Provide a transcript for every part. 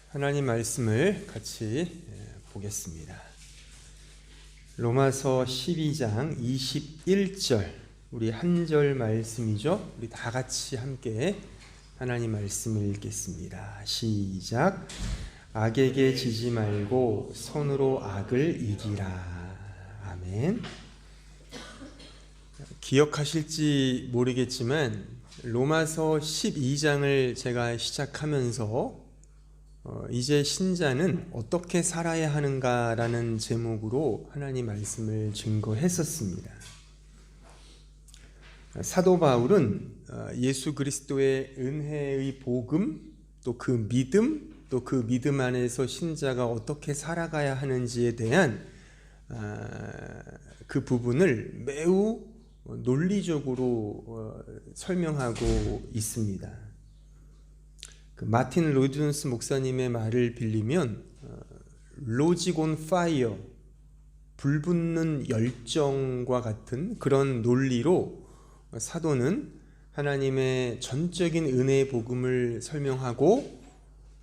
하나님 말씀을 같이 보겠습니다. 로마서 12장 21절, 우리 한 절 말씀이죠. 우리 다 같이 함께 하나님 말씀을 읽겠습니다. 시작. 악에게 지지 말고 선으로 악을 이기라. 아멘. 기억하실지 모르겠지만 로마서 12장을 제가 시작하면서 이제 신자는 어떻게 살아야 하는가라는 제목으로 하나님 말씀을 증거했었습니다. 사도 바울은 예수 그리스도의 은혜의 복음, 또 그 믿음, 또 그 믿음 안에서 신자가 어떻게 살아가야 하는지에 대한 그 부분을 매우 논리적으로 설명하고 있습니다. 그 마틴 로준스 목사님의 말을 빌리면 로직 온 파이어, 불붙는 열정과 같은 그런 논리로 사도는 하나님의 전적인 은혜의 복음을 설명하고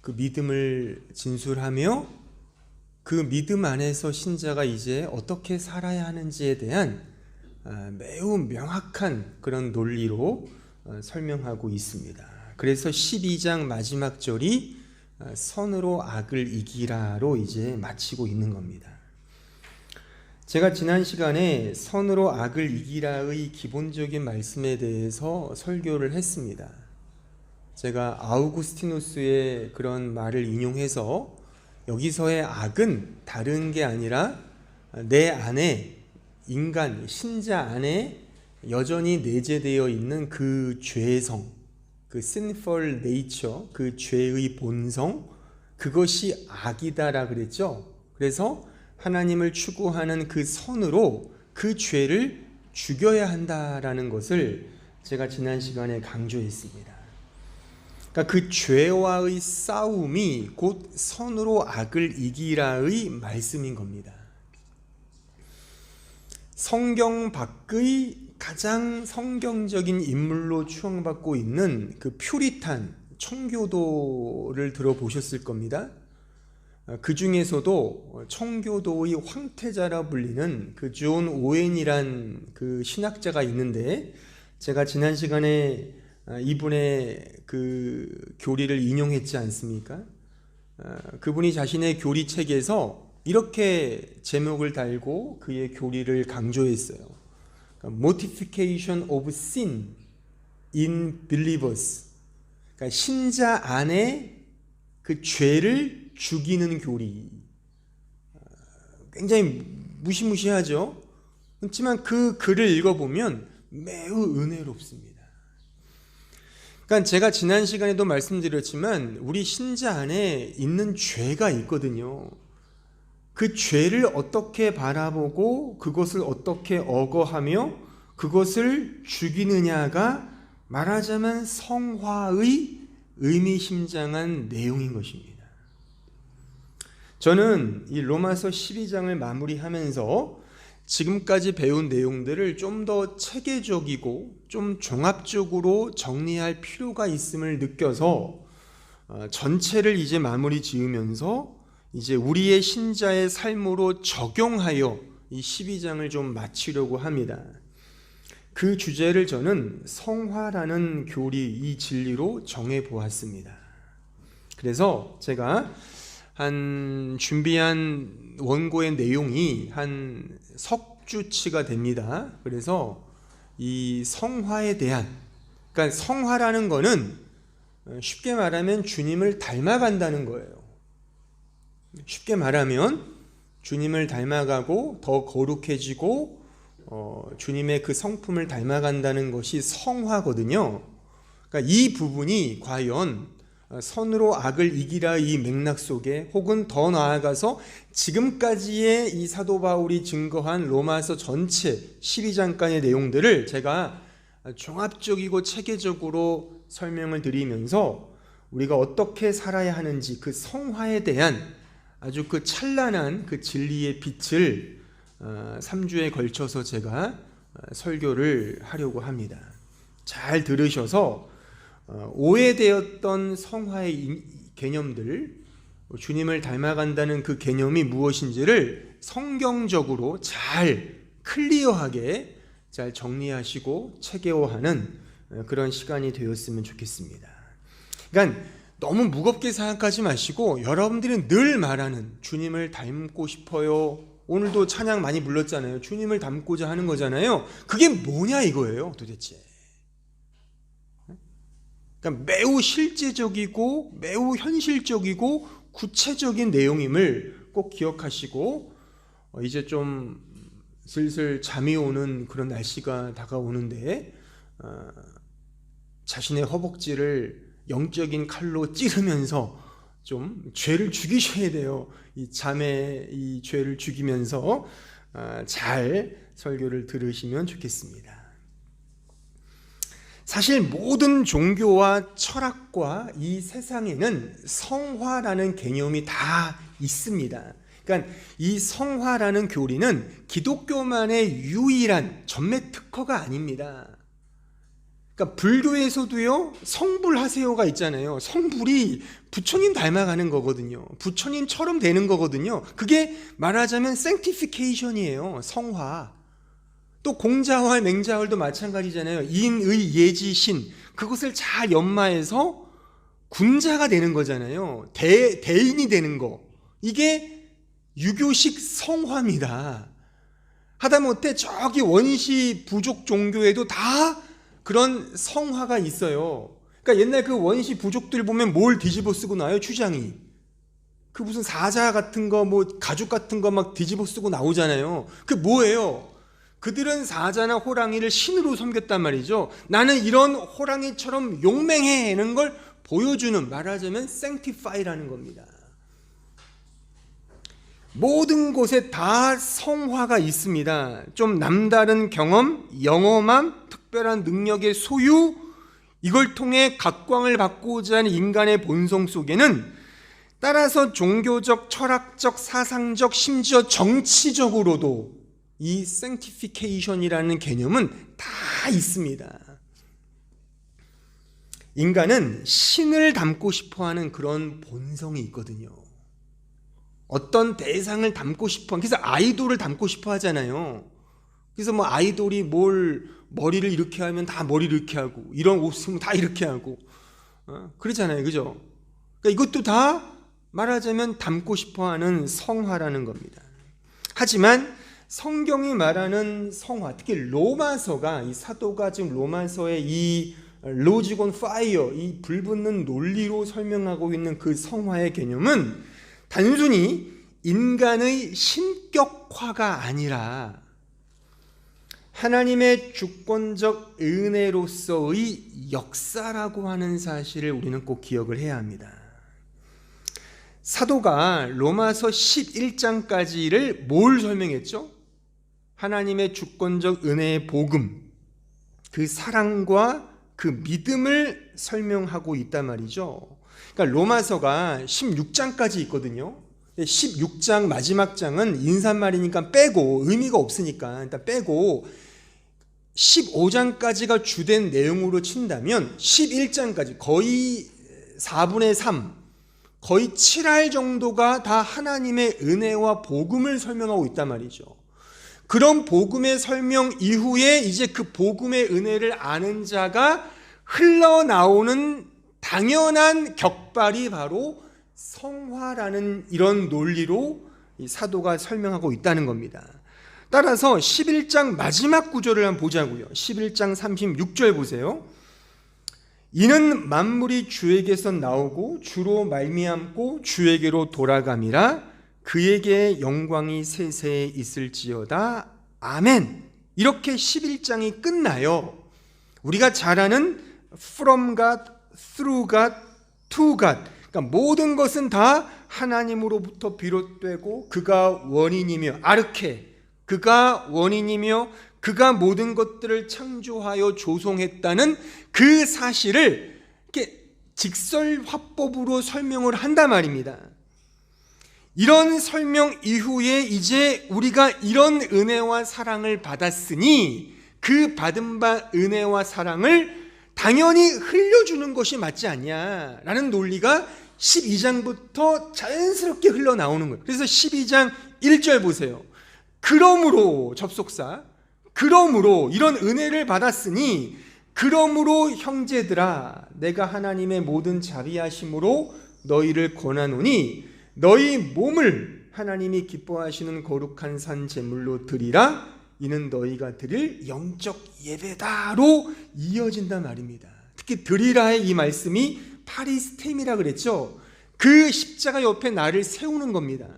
그 믿음을 진술하며 그 믿음 안에서 신자가 이제 어떻게 살아야 하는지에 대한 매우 명확한 그런 논리로 설명하고 있습니다. 그래서 12장 마지막 절이 선으로 악을 이기라로 이제 마치고 있는 겁니다. 제가 지난 시간에 선으로 악을 이기라의 기본적인 말씀에 대해서 설교를 했습니다. 제가 아우구스티누스의 그런 말을 인용해서 여기서의 악은 다른 게 아니라 내 안에, 인간, 신자 안에 여전히 내재되어 있는 그 죄성, 그 sinful nature, 그 죄의 본성, 그것이 악이다라 그랬죠. 그래서 하나님을 추구하는 그 선으로 그 죄를 죽여야 한다라는 것을 제가 지난 시간에 강조했습니다. 그러니까 그 죄와의 싸움이 곧 선으로 악을 이기라의 말씀인 겁니다. 성경 밖의 가장 성경적인 인물로 추앙받고 있는 그 퓨리탄 청교도를 들어보셨을 겁니다. 그 중에서도 청교도의 황태자라 불리는 그 존 오웬이란 그 신학자가 있는데, 제가 지난 시간에 이분의 그 교리를 인용했지 않습니까? 그분이 자신의 교리책에서 이렇게 제목을 달고 그의 교리를 강조했어요. Mortification of sin in believers. 그러니까 신자 안에 그 죄를 죽이는 교리. 굉장히 무시무시하죠. 그렇지만 그 글을 읽어보면 매우 은혜롭습니다. 그러니까 제가 지난 시간에도 말씀드렸지만 우리 신자 안에 있는 죄가 있거든요. 그 죄를 어떻게 바라보고 그것을 어떻게 억어하며 그것을 죽이느냐가 말하자면 성화의 의미심장한 내용인 것입니다. 저는 이 로마서 12장을 마무리하면서 지금까지 배운 내용들을 좀 더 체계적이고 좀 종합적으로 정리할 필요가 있음을 느껴서 전체를 이제 마무리 지으면서 이제 우리의 신자의 삶으로 적용하여 이 12장을 좀 마치려고 합니다. 그 주제를 저는 성화라는 교리, 이 진리로 정해 보았습니다. 그래서 제가 준비한 원고의 내용이 한 석주치가 됩니다. 그래서 이 성화에 대한, 그러니까 성화라는 거는 쉽게 말하면 주님을 닮아간다는 거예요. 쉽게 말하면 주님을 닮아가고 더 거룩해지고 주님의 그 성품을 닮아간다는 것이 성화거든요. 그러니까 이 부분이 과연 선으로 악을 이기라 이 맥락 속에, 혹은 더 나아가서 지금까지의 이 사도 바울이 증거한 로마서 전체 12장간의 내용들을 제가 종합적이고 체계적으로 설명을 드리면서 우리가 어떻게 살아야 하는지 그 성화에 대한 아주 그 찬란한 그 진리의 빛을 3주에 걸쳐서 제가 설교를 하려고 합니다. 잘 들으셔서 오해되었던 성화의 개념들, 주님을 닮아간다는 그 개념이 무엇인지를 성경적으로 잘 클리어하게 잘 정리하시고 체계화하는 그런 시간이 되었으면 좋겠습니다. 그러니까 너무 무겁게 생각하지 마시고 여러분들이 늘 말하는 주님을 닮고 싶어요. 오늘도 찬양 많이 불렀잖아요. 주님을 닮고자 하는 거잖아요. 그게 뭐냐 이거예요 도대체. 그러니까 매우 실제적이고 매우 현실적이고 구체적인 내용임을 꼭 기억하시고 이제 좀 슬슬 잠이 오는 그런 날씨가 다가오는데 자신의 허벅지를 영적인 칼로 찌르면서 좀 죄를 죽이셔야 돼요. 이 잠에 이 죄를 죽이면서 잘 설교를 들으시면 좋겠습니다. 사실 모든 종교와 철학과 이 세상에는 성화라는 개념이 다 있습니다. 그러니까 이 성화라는 교리는 기독교만의 유일한 전매 특허가 아닙니다. 그러니까 불교에서도요 성불하세요가 있잖아요. 성불이 부처님 닮아가는 거거든요. 부처님처럼 되는 거거든요. 그게 말하자면 sanctification이에요. 성화. 또 공자활 맹자활도 마찬가지잖아요. 인의 예지신 그것을 잘 연마해서 군자가 되는 거잖아요. 대인이 되는 거. 이게 유교식 성화입니다. 하다못해 저기 원시 부족 종교에도 다 그런 성화가 있어요. 그러니까 옛날 그 원시 부족들 보면 뭘 뒤집어 쓰고 나와요? 추장이. 그 무슨 사자 같은 거 뭐 가죽 같은 거 막 뒤집어 쓰고 나오잖아요. 그 뭐예요? 그들은 사자나 호랑이를 신으로 섬겼단 말이죠. 나는 이런 호랑이처럼 용맹해는 걸 보여주는, 말하자면 sanctify라는 겁니다. 모든 곳에 다 성화가 있습니다. 좀 남다른 경험, 영험함, 특별한 능력의 소유, 이걸 통해 각광을 받고자 하는 인간의 본성 속에는 따라서 종교적, 철학적, 사상적, 심지어 정치적으로도 이 sanctification이라는 개념은 다 있습니다. 인간은 신을 닮고 싶어하는 그런 본성이 있거든요. 어떤 대상을 닮고 싶어, 그래서 아이돌을 닮고 싶어 하잖아요. 그래서 뭐 아이돌이 뭘 머리를 이렇게 하면 다 머리를 이렇게 하고, 이런 옷 쓰면 다 이렇게 하고, 그러잖아요, 그죠? 그러니까 이것도 다 말하자면 닮고 싶어하는 성화라는 겁니다. 하지만 성경이 말하는 성화, 특히 로마서가, 이 사도가 지금 로마서의 이 로직 온 파이어, 이 불붙는 논리로 설명하고 있는 그 성화의 개념은 단순히 인간의 신격화가 아니라 하나님의 주권적 은혜로서의 역사라고 하는 사실을 우리는 꼭 기억을 해야 합니다. 사도가 로마서 11장까지를 뭘 설명했죠? 하나님의 주권적 은혜의 복음, 그 사랑과 그 믿음을 설명하고 있단 말이죠. 그러니까 로마서가 16장까지 있거든요. 16장 마지막 장은 인사말이니까 빼고, 의미가 없으니까 일단 빼고 15장까지가 주된 내용으로 친다면 11장까지 거의 4분의 3, 거의 7할 정도가 다 하나님의 은혜와 복음을 설명하고 있단 말이죠. 그런 복음의 설명 이후에 이제 그 복음의 은혜를 아는 자가 흘러나오는 당연한 격발이 바로 성화라는 이런 논리로 이 사도가 설명하고 있다는 겁니다. 따라서 11장 마지막 구절을 한번 보자고요. 11장 36절 보세요. 이는 만물이 주에게서 나오고 주로 말미암고 주에게로 돌아감이라 그에게 영광이 세세에 있을지어다. 아멘. 이렇게 11장이 끝나요. 우리가 잘 아는 from God, through God, to God. 그러니까 모든 것은 다 하나님으로부터 비롯되고 그가 원인이며 아르케, 그가 원인이며 그가 모든 것들을 창조하여 조성했다는 그 사실을 이렇게 직설화법으로 설명을 한단 말입니다. 이런 설명 이후에 이제 우리가 이런 은혜와 사랑을 받았으니 그 받은 바 은혜와 사랑을 당연히 흘려주는 것이 맞지 않냐라는 논리가 12장부터 자연스럽게 흘러나오는 거예요. 그래서 12장 1절 보세요. 그러므로 접속사, 그러므로 이런 은혜를 받았으니 그러므로 형제들아 내가 하나님의 모든 자비하심으로 너희를 권하노니 너희 몸을 하나님이 기뻐하시는 거룩한 산 제물로 드리라. 이는 너희가 드릴 영적 예배다로 이어진단 말입니다. 특히 드리라의 이 말씀이 파리스템이라 그랬죠. 그 십자가 옆에 나를 세우는 겁니다.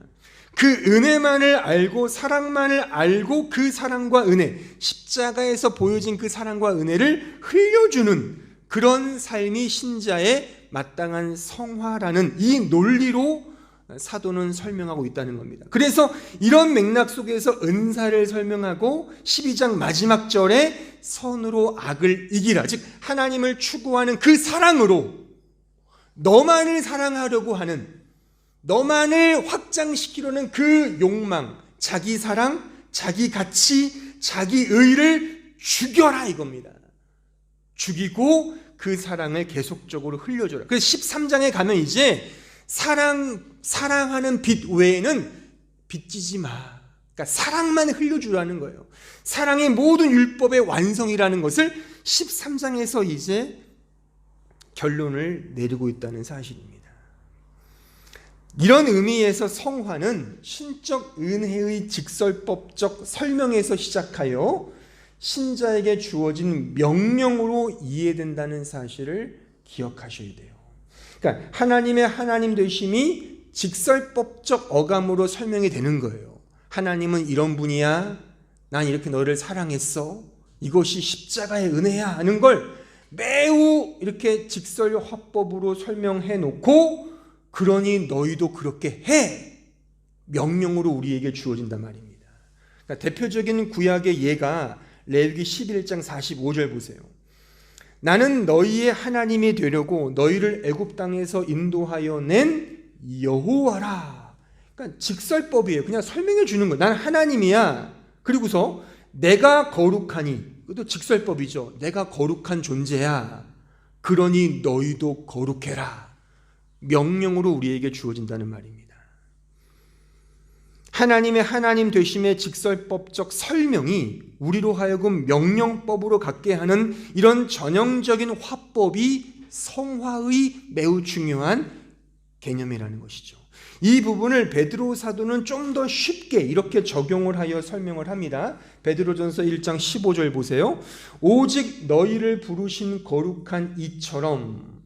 그 은혜만을 알고 사랑만을 알고 그 사랑과 은혜, 십자가에서 보여진 그 사랑과 은혜를 흘려주는 그런 삶이 신자의 마땅한 성화라는 이 논리로 사도는 설명하고 있다는 겁니다. 그래서 이런 맥락 속에서 은사를 설명하고 12장 마지막 절에 선으로 악을 이기라, 즉 하나님을 추구하는 그 사랑으로 너만을 사랑하려고 하는, 너만을 확장시키려는 그 욕망, 자기 사랑, 자기 가치, 자기 의를 죽여라 이겁니다. 죽이고 그 사랑을 계속적으로 흘려줘라. 그래서 13장에 가면 이제 사랑하는 빛 외에는 빚지지 마. 그러니까 사랑만 흘려주라는 거예요. 사랑의 모든 율법의 완성이라는 것을 13장에서 이제 결론을 내리고 있다는 사실입니다. 이런 의미에서 성화는 신적 은혜의 직설법적 설명에서 시작하여 신자에게 주어진 명령으로 이해된다는 사실을 기억하셔야 돼요. 그러니까 하나님의 하나님 되심이 직설법적 어감으로 설명이 되는 거예요. 하나님은 이런 분이야. 난 이렇게 너를 사랑했어. 이것이 십자가의 은혜야 하는 걸 매우 이렇게 직설 화법으로 설명해 놓고, 그러니 너희도 그렇게 해. 명령으로 우리에게 주어진단 말입니다. 그러니까 대표적인 구약의 예가 레위기 11장 45절 보세요. 나는 너희의 하나님이 되려고 너희를 애굽 땅에서 인도하여 낸 여호와라. 그러니까 직설법이에요. 그냥 설명해 주는 거예요. 나는 하나님이야. 그리고서 내가 거룩하니, 그것도 직설법이죠. 내가 거룩한 존재야. 그러니 너희도 거룩해라. 명령으로 우리에게 주어진다는 말입니다. 하나님의 하나님 되심의 직설법적 설명이 우리로 하여금 명령법으로 갖게 하는 이런 전형적인 화법이 성화의 매우 중요한 개념이라는 것이죠. 이 부분을 베드로 사도는 좀 더 쉽게 이렇게 적용을 하여 설명을 합니다. 베드로전서 1장 15절 보세요. 오직 너희를 부르신 거룩한 이처럼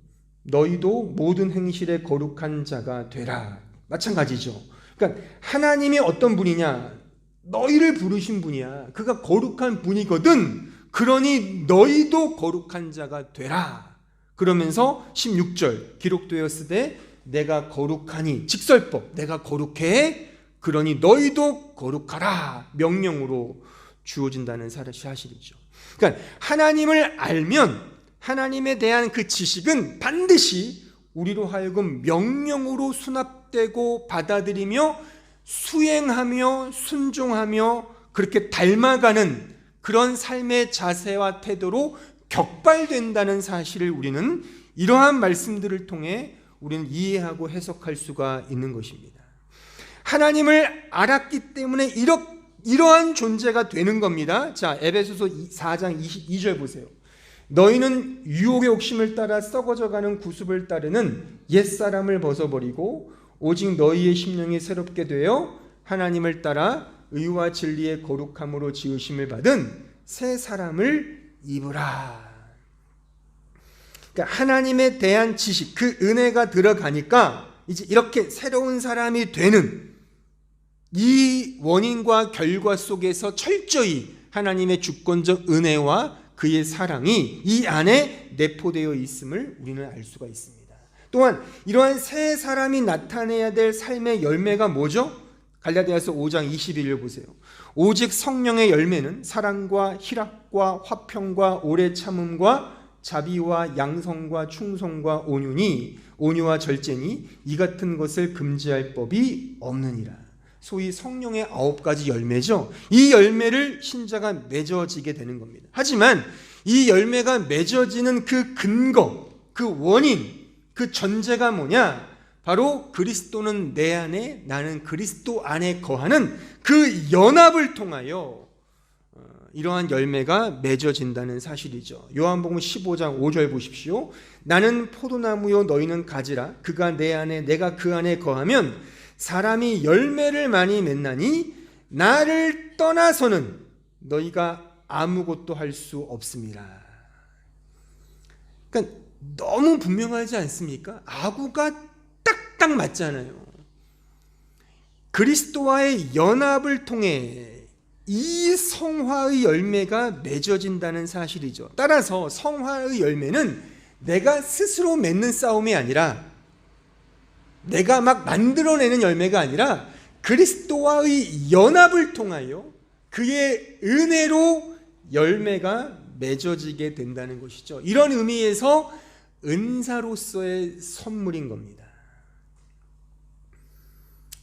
너희도 모든 행실에 거룩한 자가 되라. 마찬가지죠. 그러니까 하나님이 어떤 분이냐? 너희를 부르신 분이야. 그가 거룩한 분이거든. 그러니 너희도 거룩한 자가 되라. 그러면서 16절 기록되었으되 내가 거룩하니, 직설법, 내가 거룩해. 그러니 너희도 거룩하라. 명령으로 주어진다는 사실이죠. 그러니까 하나님을 알면 하나님에 대한 그 지식은 반드시 우리로 하여금 명령으로 수납되고 받아들이며 수행하며 순종하며 그렇게 닮아가는 그런 삶의 자세와 태도로 격발된다는 사실을 우리는 이러한 말씀들을 통해 우리는 이해하고 해석할 수가 있는 것입니다. 하나님을 알았기 때문에 이러한 존재가 되는 겁니다. 자, 에베소서 4장 22절 보세요. 너희는 유혹의 욕심을 따라 썩어져가는 구습을 따르는 옛사람을 벗어버리고 오직 너희의 심령이 새롭게 되어 하나님을 따라 의와 진리의 거룩함으로 지으심을 받은 새 사람을 입으라. 그러니까 하나님에 대한 지식, 그 은혜가 들어가니까 이제 이렇게 새로운 사람이 되는 이 원인과 결과 속에서 철저히 하나님의 주권적 은혜와 그의 사랑이 이 안에 내포되어 있음을 우리는 알 수가 있습니다. 또한 이러한 새 사람이 나타내야 될 삶의 열매가 뭐죠? 갈라디아서 5장 21절 보세요. 오직 성령의 열매는 사랑과 희락과 화평과 오래 참음과 자비와 양성과 충성과 온유와 절제니 이 같은 것을 금지할 법이 없느니라. 소위 성령의 9가지 열매죠. 이 열매를 신자가 맺어지게 되는 겁니다. 하지만 이 열매가 맺어지는 그 근거, 그 원인, 그 전제가 뭐냐? 바로 그리스도는 내 안에, 나는 그리스도 안에 거하는 그 연합을 통하여 이러한 열매가 맺어진다는 사실이죠. 요한복음 15장 5절 보십시오. 나는 포도나무요 너희는 가지라. 그가 내 안에 내가 그 안에 거하면 사람이 열매를 많이 맺나니 나를 떠나서는 너희가 아무것도 할 수 없습니다. 그러니까 너무 분명하지 않습니까? 아구가 딱딱 맞잖아요. 그리스도와의 연합을 통해 이 성화의 열매가 맺어진다는 사실이죠. 따라서 성화의 열매는 내가 스스로 맺는 싸움이 아니라, 내가 막 만들어내는 열매가 아니라 그리스도와의 연합을 통하여 그의 은혜로 열매가 맺어지게 된다는 것이죠. 이런 의미에서 은사로서의 선물인 겁니다.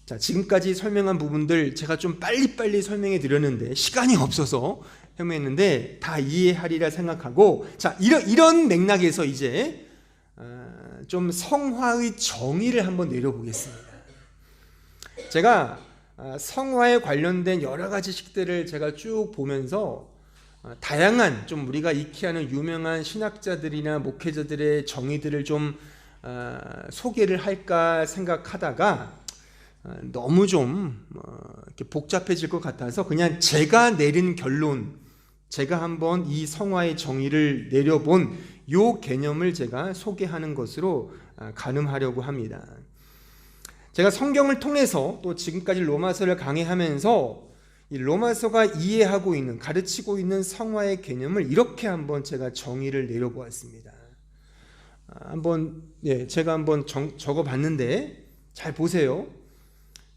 자, 지금까지 설명한 부분들 제가 좀 빨리빨리 설명해 드렸는데 시간이 없어서 설명했는데 다 이해하리라 생각하고, 자, 이런 맥락에서 이제 좀 성화의 정의를 한번 내려보겠습니다. 제가 성화에 관련된 여러 가지 식들을 제가 쭉 보면서 다양한 좀 우리가 익히하는 유명한 신학자들이나 목회자들의 정의들을 좀 소개를 할까 생각하다가 너무 좀 이렇게 복잡해질 것 같아서 그냥 제가 내린 결론, 제가 한번 이 성화의 정의를 내려본 요 개념을 제가 소개하는 것으로 가늠하려고 합니다. 제가 성경을 통해서 또 지금까지 로마서를 강의하면서 이 로마서가 이해하고 있는, 가르치고 있는 성화의 개념을 이렇게 한번 제가 정의를 내려보았습니다. 제가 한번 적어봤는데 잘 보세요.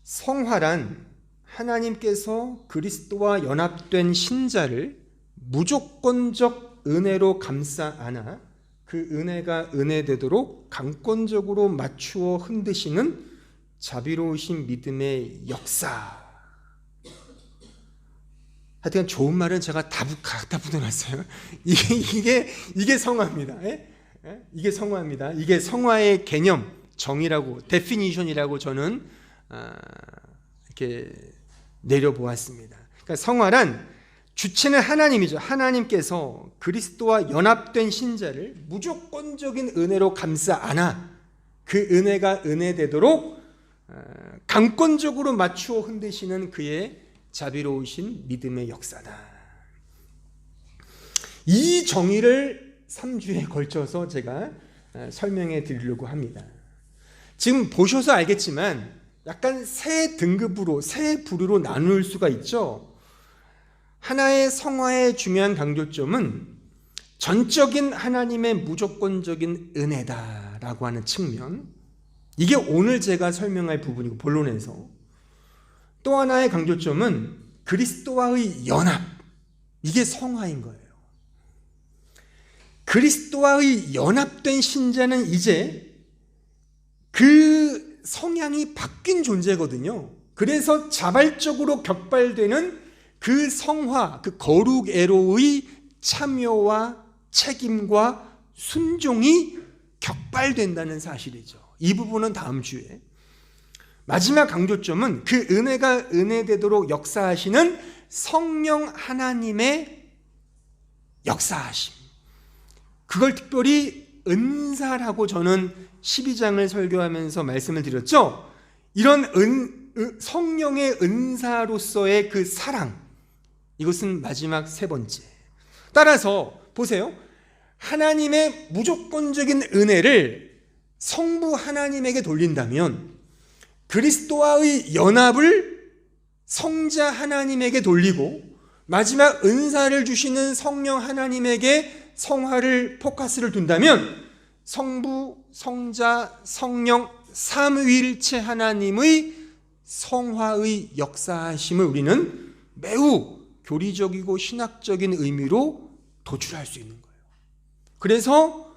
성화란 하나님께서 그리스도와 연합된 신자를 무조건적 은혜로 감싸 안아 그 은혜가 은혜되도록 강권적으로 맞추어 흔드시는 자비로우신 믿음의 역사. 하여튼 좋은 말은 제가 다 붙여놨어요. 이게 성화입니다. 이게 성화입니다. 이게 성화의 개념, 정의라고, 데피니션이라고 저는 이렇게 내려보았습니다. 그러니까 성화란 주체는 하나님이죠. 하나님께서 그리스도와 연합된 신자를 무조건적인 은혜로 감싸 안아 그 은혜가 은혜되도록 강권적으로 맞추어 흔드시는 그의 자비로우신 믿음의 역사다. 이 정의를 3주에 걸쳐서 제가 설명해 드리려고 합니다. 지금 보셔서 알겠지만 약간 세 등급으로, 세 부류로 나눌 수가 있죠. 하나의 성화의 중요한 강조점은 전적인 하나님의 무조건적인 은혜다라고 하는 측면, 이게 오늘 제가 설명할 부분이고 본론에서, 또 하나의 강조점은 그리스도와의 연합, 이게 성화인 거예요. 그리스도와의 연합된 신자는 이제 그 성향이 바뀐 존재거든요. 그래서 자발적으로 격발되는 그 성화, 그 거룩애로의 참여와 책임과 순종이 격발된다는 사실이죠. 이 부분은 다음 주에. 마지막 강조점은 그 은혜가 은혜되도록 역사하시는 성령 하나님의 역사하심. 그걸 특별히 은사라고 저는 12장을 설교하면서 말씀을 드렸죠. 이런 성령의 은사로서의 그 사랑, 이것은 마지막 세 번째. 따라서 보세요. 하나님의 무조건적인 은혜를 성부 하나님에게 돌린다면 그리스도와의 연합을 성자 하나님에게 돌리고 마지막 은사를 주시는 성령 하나님에게 성화를 포커스를 둔다면 성부, 성자, 성령 삼위일체 하나님의 성화의 역사하심을 우리는 매우 교리적이고 신학적인 의미로 도출할 수 있는 거예요. 그래서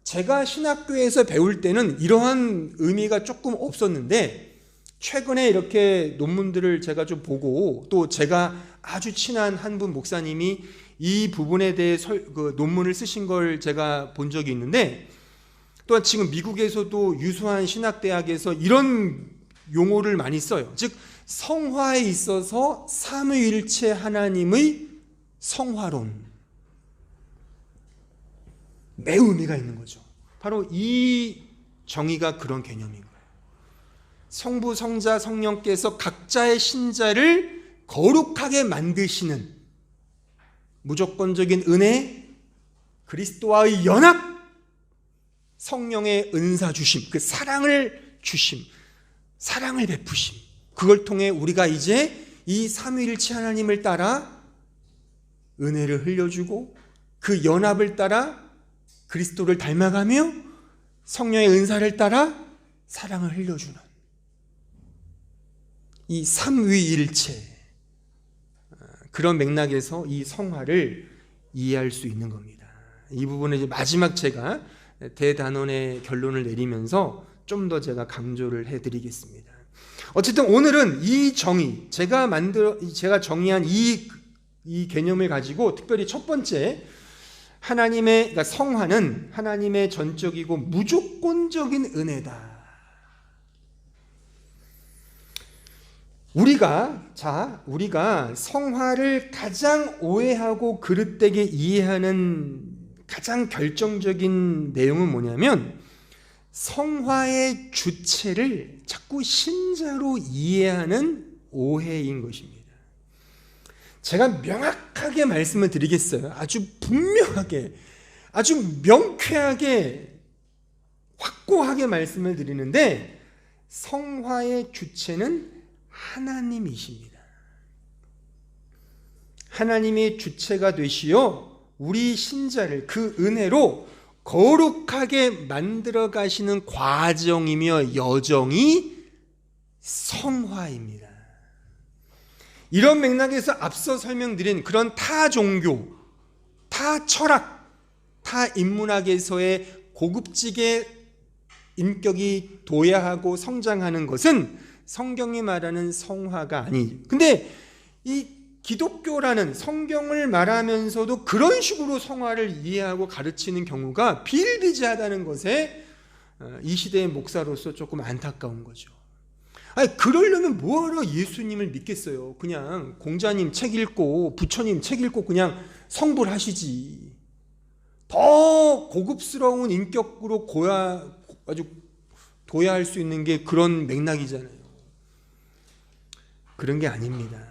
제가 신학교에서 배울 때는 이러한 의미가 조금 없었는데 최근에 이렇게 논문들을 제가 좀 보고 또 제가 아주 친한 한 분 목사님이 이 부분에 대해 논문을 쓰신 걸 제가 본 적이 있는데 또한 지금 미국에서도 유수한 신학대학에서 이런 용어를 많이 써요. 즉 성화에 있어서 삼위일체 하나님의 성화론, 매우 의미가 있는 거죠. 바로 이 정의가 그런 개념인 거예요. 성부, 성자, 성령께서 각자의 신자를 거룩하게 만드시는 무조건적인 은혜, 그리스도와의 연합, 성령의 은사 주심, 그 사랑을 주심, 사랑을 베푸심, 그걸 통해 우리가 이제 이 삼위일체 하나님을 따라 은혜를 흘려주고 그 연합을 따라 그리스도를 닮아가며 성령의 은사를 따라 사랑을 흘려주는 이 삼위일체, 그런 맥락에서 이 성화를 이해할 수 있는 겁니다. 이 부분은 이제 마지막 제가 대단원의 결론을 내리면서 좀 더 제가 강조를 해드리겠습니다. 어쨌든 오늘은 이 정의, 제가 정의한 이 개념을 가지고 특별히 첫 번째, 그러니까 성화는 하나님의 전적이고 무조건적인 은혜다. 우리가 성화를 가장 오해하고 그릇되게 이해하는 가장 결정적인 내용은 뭐냐면, 성화의 주체를 자꾸 신자로 이해하는 오해인 것입니다. 제가 명확하게 말씀을 드리겠어요. 아주 분명하게, 아주 명쾌하게, 확고하게 말씀을 드리는데, 성화의 주체는 하나님이십니다. 하나님의 주체가 되시어 우리 신자를 그 은혜로 거룩하게 만들어 가시는 과정이며 여정이 성화입니다. 이런 맥락에서 앞서 설명드린 그런 타 종교, 타 철학, 타 인문학에서의 고급지게 인격이 도야하고 성장하는 것은 성경이 말하는 성화가 아니에요. 근데 이 기독교라는 성경을 말하면서도 그런 식으로 성화를 이해하고 가르치는 경우가 비일비재하다는 것에 이 시대의 목사로서 조금 안타까운 거죠. 아니, 그러려면 뭐하러 예수님을 믿겠어요? 그냥 공자님 책 읽고 부처님 책 읽고 그냥 성불하시지. 더 고급스러운 인격으로 아주 도야할 수 있는 게 그런 맥락이잖아요. 그런 게 아닙니다.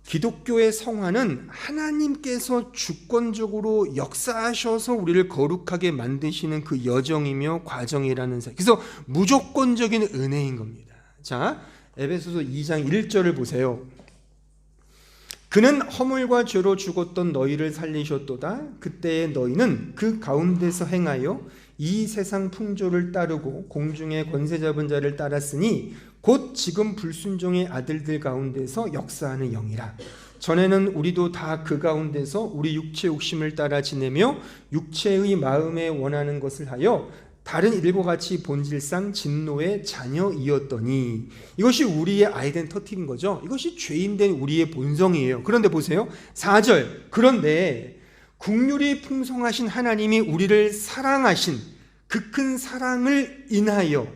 기독교의 성화는 하나님께서 주권적으로 역사하셔서 우리를 거룩하게 만드시는 그 여정이며 과정이라는 사실. 그래서 무조건적인 은혜인 겁니다. 자, 에베소서 2장 1절을 보세요. 그는 허물과 죄로 죽었던 너희를 살리셨도다. 그때의 너희는 그 가운데서 행하여 이 세상 풍조를 따르고 공중의 권세 잡은 자를 따랐으니 곧 지금 불순종의 아들들 가운데서 역사하는 영이라. 전에는 우리도 다 그 가운데서 우리 육체 욕심을 따라 지내며 육체의 마음에 원하는 것을 하여 다른 이들과 같이 본질상 진노의 자녀이었더니, 이것이 우리의 아이덴티티인 거죠. 이것이 죄인된 우리의 본성이에요. 그런데 보세요, 4절. 그런데 국률이 풍성하신 하나님이 우리를 사랑하신 그 큰 사랑을 인하여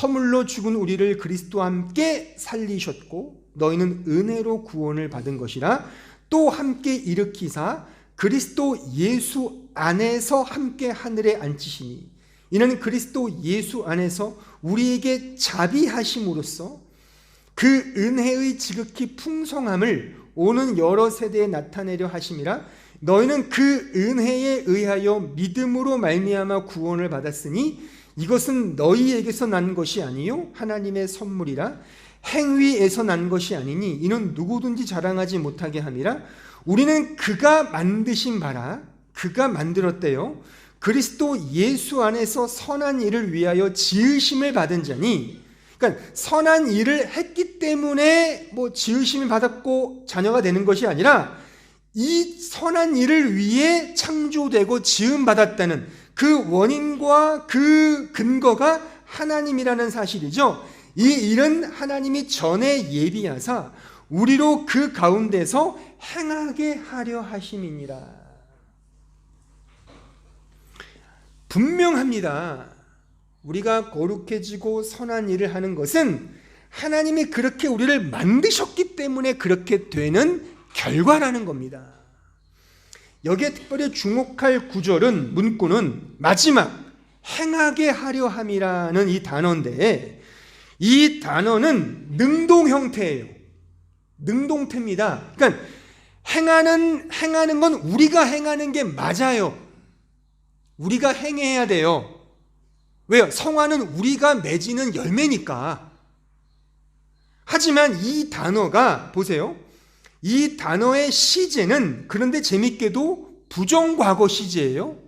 허물로 죽은 우리를 그리스도와 함께 살리셨고 너희는 은혜로 구원을 받은 것이라. 또 함께 일으키사 그리스도 예수 안에서 함께 하늘에 앉히시니 이는 그리스도 예수 안에서 우리에게 자비하심으로써 그 은혜의 지극히 풍성함을 오는 여러 세대에 나타내려 하심이라. 너희는 그 은혜에 의하여 믿음으로 말미암아 구원을 받았으니 이것은 너희에게서 난 것이 아니요 하나님의 선물이라. 행위에서 난 것이 아니니 이는 누구든지 자랑하지 못하게 함이라. 우리는 그가 만드신 바라, 그가 만들었대요. 그리스도 예수 안에서 선한 일을 위하여 지으심을 받은 자니, 그러니까 선한 일을 했기 때문에 지으심을 받았고 자녀가 되는 것이 아니라 이 선한 일을 위해 창조되고 지음받았다는 그 원인과 그 근거가 하나님이라는 사실이죠. 이 일은 하나님이 전에 예비하사 우리로 그 가운데서 행하게 하려 하심이니라. 분명합니다. 우리가 거룩해지고 선한 일을 하는 것은 하나님이 그렇게 우리를 만드셨기 때문에 그렇게 되는 결과라는 겁니다. 여기에 특별히 주목할 구절은, 문구는 마지막 행하게 하려 함이라는 이 단어인데, 이 단어는 능동 형태예요. 능동태입니다. 그러니까 행하는 건 우리가 행하는 게 맞아요. 우리가 행해야 돼요. 왜요? 성화는 우리가 맺는 열매니까. 하지만 이 단어가, 보세요, 이 단어의 시제는 그런데 재밌게도 부정과거 시제예요.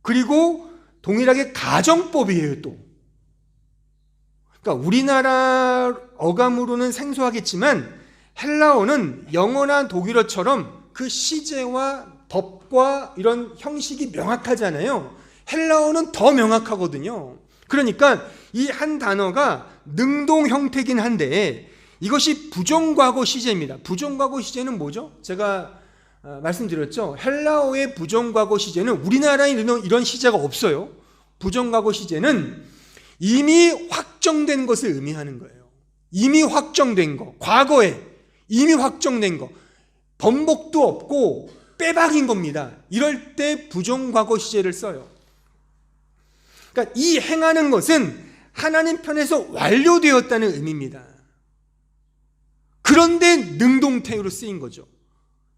그리고 동일하게 가정법이에요. 또 그러니까 우리나라 어감으로는 생소하겠지만 헬라어는 영어나 독일어처럼 그 시제와 법과 이런 형식이 명확하잖아요. 헬라어는 더 명확하거든요. 그러니까 이 한 단어가 능동 형태긴 한데 이것이 부정과거 시제입니다. 부정과거 시제는 뭐죠? 제가 말씀드렸죠. 헬라어의 부정과거 시제는 우리나라에 이런 시제가 없어요. 부정과거 시제는 이미 확정된 것을 의미하는 거예요. 이미 확정된 거, 과거에 이미 확정된 거, 번복도 없고 빼박인 겁니다. 이럴 때 부정과거 시제를 써요. 그러니까 이 행하는 것은 하나님 편에서 완료되었다는 의미입니다. 그런데 능동태로 쓰인 거죠.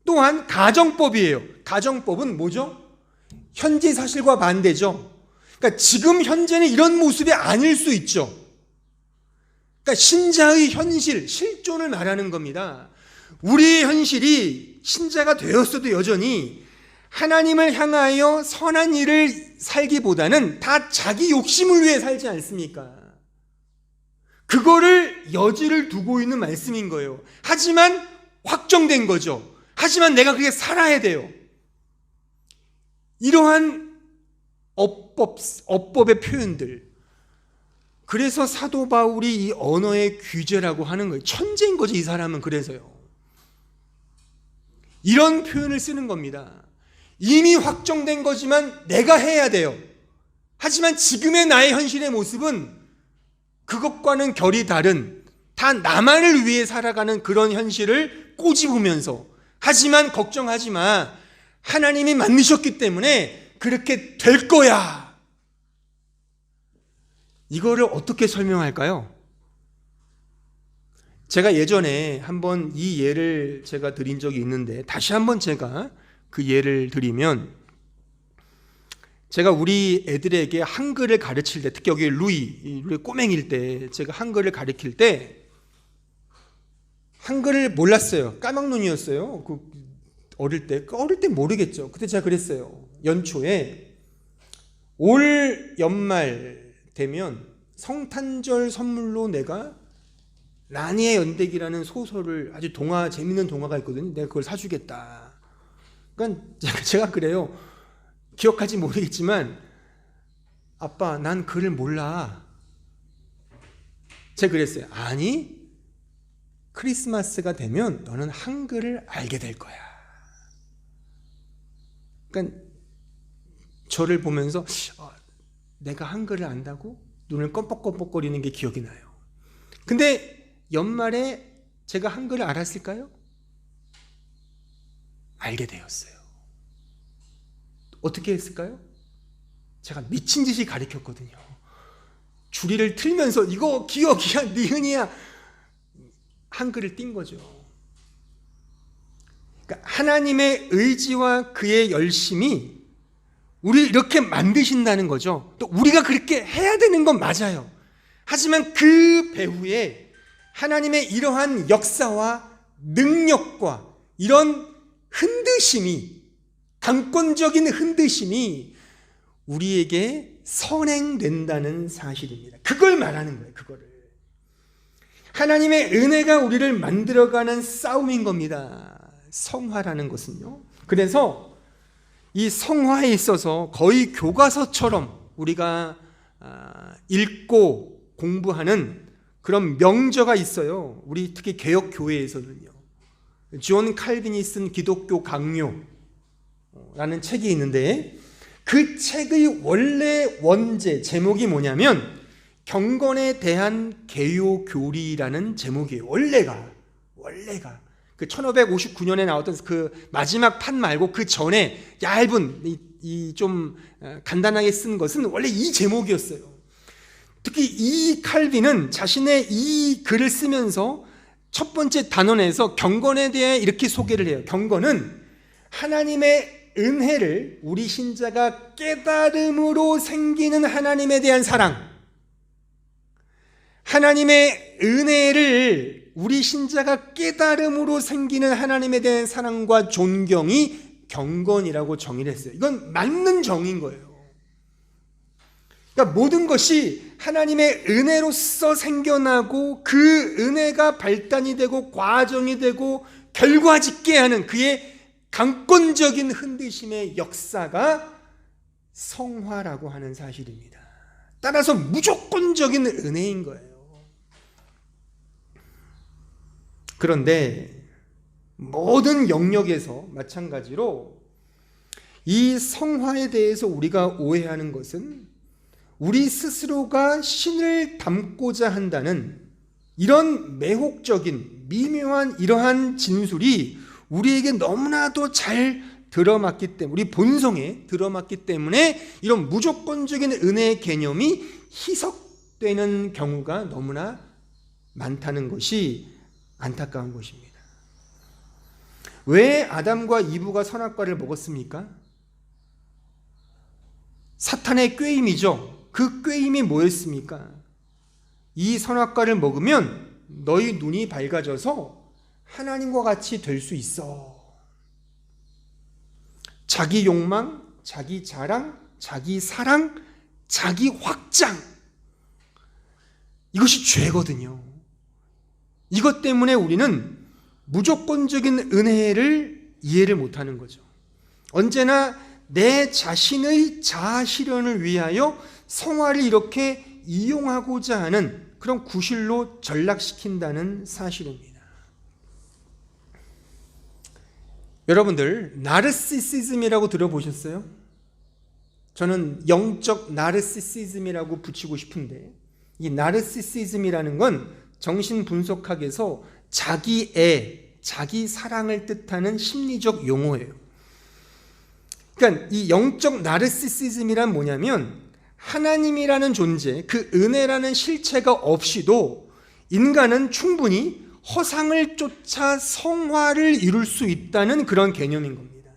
또한 가정법이에요. 가정법은 뭐죠? 현재 사실과 반대죠. 그러니까 지금 현재는 이런 모습이 아닐 수 있죠. 그러니까 신자의 현실, 실존을 말하는 겁니다. 우리의 현실이 신자가 되었어도 여전히 하나님을 향하여 선한 일을 살기보다는 다 자기 욕심을 위해 살지 않습니까? 그거를 여지를 두고 있는 말씀인 거예요. 하지만 확정된 거죠. 하지만 내가 그게 살아야 돼요. 이러한 어법의 표현들. 그래서 사도 바울이 이 언어의 규제라고 하는 거예요. 천재인 거죠, 이 사람은. 그래서요. 이런 표현을 쓰는 겁니다. 이미 확정된 거지만 내가 해야 돼요. 하지만 지금의 나의 현실의 모습은 그것과는 결이 다른, 다 나만을 위해 살아가는 그런 현실을 꼬집으면서, 하지만 걱정하지 마. 하나님이 만드셨기 때문에 그렇게 될 거야. 이거를 어떻게 설명할까요? 제가 예전에 한번 이 예를 제가 드린 적이 있는데 다시 한번 제가 그 예를 드리면, 제가 우리 애들에게 한글을 가르칠 때, 특히 여기 루이 꼬맹일 때 제가 한글을 가르칠 때 한글을 몰랐어요. 까막눈이었어요. 어릴 때 모르겠죠. 그때 제가 그랬어요. 연초에 올 연말 되면 성탄절 선물로 내가 라니의 연대기라는 소설을, 아주 재밌는 동화가 있거든요. 내가 그걸 사주겠다. 그러니까 제가 그래요. 기억하지 모르겠지만, 아빠, 난 글을 몰라. 제가 그랬어요. 아니, 크리스마스가 되면 너는 한글을 알게 될 거야. 그러니까 저를 보면서 내가 한글을 안다고? 눈을 껌뻑껌뻑거리는 게 기억이 나요. 근데 연말에 제가 한글을 알았을까요? 알게 되었어요. 어떻게 했을까요? 제가 미친 듯이 가르쳤거든요. 줄이를 틀면서 이거 기억이야, 니은이야, 한글을 띈 거죠. 그러니까 하나님의 의지와 그의 열심이 우리를 이렇게 만드신다는 거죠. 또 우리가 그렇게 해야 되는 건 맞아요. 하지만 그 배후에 하나님의 이러한 역사와 능력과 이런 흔드심이, 강권적인 흔드심이 우리에게 선행된다는 사실입니다. 그걸 말하는 거예요. 그거를. 하나님의 은혜가 우리를 만들어가는 싸움인 겁니다. 성화라는 것은요. 그래서 이 성화에 있어서 거의 교과서처럼 우리가 읽고 공부하는 그런 명저가 있어요. 우리 특히 개혁교회에서는요. 존 칼빈이 쓴 기독교 강요라는 책이 있는데, 그 책의 원래 원제 제목이 뭐냐면 경건에 대한 개요 교리라는 제목이에요. 원래가 그 1559년에 나왔던 그 마지막 판 말고 그 전에 얇은 이 좀 간단하게 쓴 것은 원래 이 제목이었어요. 특히 이 칼빈은 자신의 이 글을 쓰면서 첫 번째 단원에서 경건에 대해 이렇게 소개를 해요. 경건은 하나님의 은혜를 우리 신자가 깨달음으로 생기는 하나님에 대한 사랑, 하나님의 은혜를 우리 신자가 깨달음으로 생기는 하나님에 대한 사랑과 존경이 경건이라고 정의를 했어요. 이건 맞는 정의인 거예요. 그러니까 모든 것이 하나님의 은혜로서 생겨나고 그 은혜가 발단이 되고 과정이 되고 결과짓게 하는 그의 강권적인 흔드심의 역사가 성화라고 하는 사실입니다. 따라서 무조건적인 은혜인 거예요. 그런데 모든 영역에서 마찬가지로 이 성화에 대해서 우리가 오해하는 것은 우리 스스로가 신을 닮고자 한다는 이런 매혹적인 미묘한 이러한 진술이 우리에게 너무나도 잘 들어맞기 때문에, 우리 본성에 들어맞기 때문에 이런 무조건적인 은혜의 개념이 희석되는 경우가 너무나 많다는 것이 안타까운 것입니다. 왜 아담과 이브가 선악과를 먹었습니까? 사탄의 꾀임이죠. 그 꾀임이 뭐였습니까? 이 선악과를 먹으면 너희 눈이 밝아져서 하나님과 같이 될 수 있어. 자기 욕망, 자기 자랑, 자기 사랑, 자기 확장, 이것이 죄거든요. 이것 때문에 우리는 무조건적인 은혜를 이해를 못하는 거죠. 언제나 내 자신의 자아 실현을 위하여 성화를 이렇게 이용하고자 하는 그런 구실로 전락시킨다는 사실입니다. 여러분들 나르시시즘이라고 들어보셨어요? 저는 영적 나르시시즘이라고 붙이고 싶은데, 이 나르시시즘이라는 건 정신분석학에서 자기애, 자기 사랑을 뜻하는 심리적 용어예요. 그러니까 이 영적 나르시시즘이란 뭐냐면 하나님이라는 존재, 그 은혜라는 실체가 없이도 인간은 충분히 허상을 쫓아 성화를 이룰 수 있다는 그런 개념인 겁니다.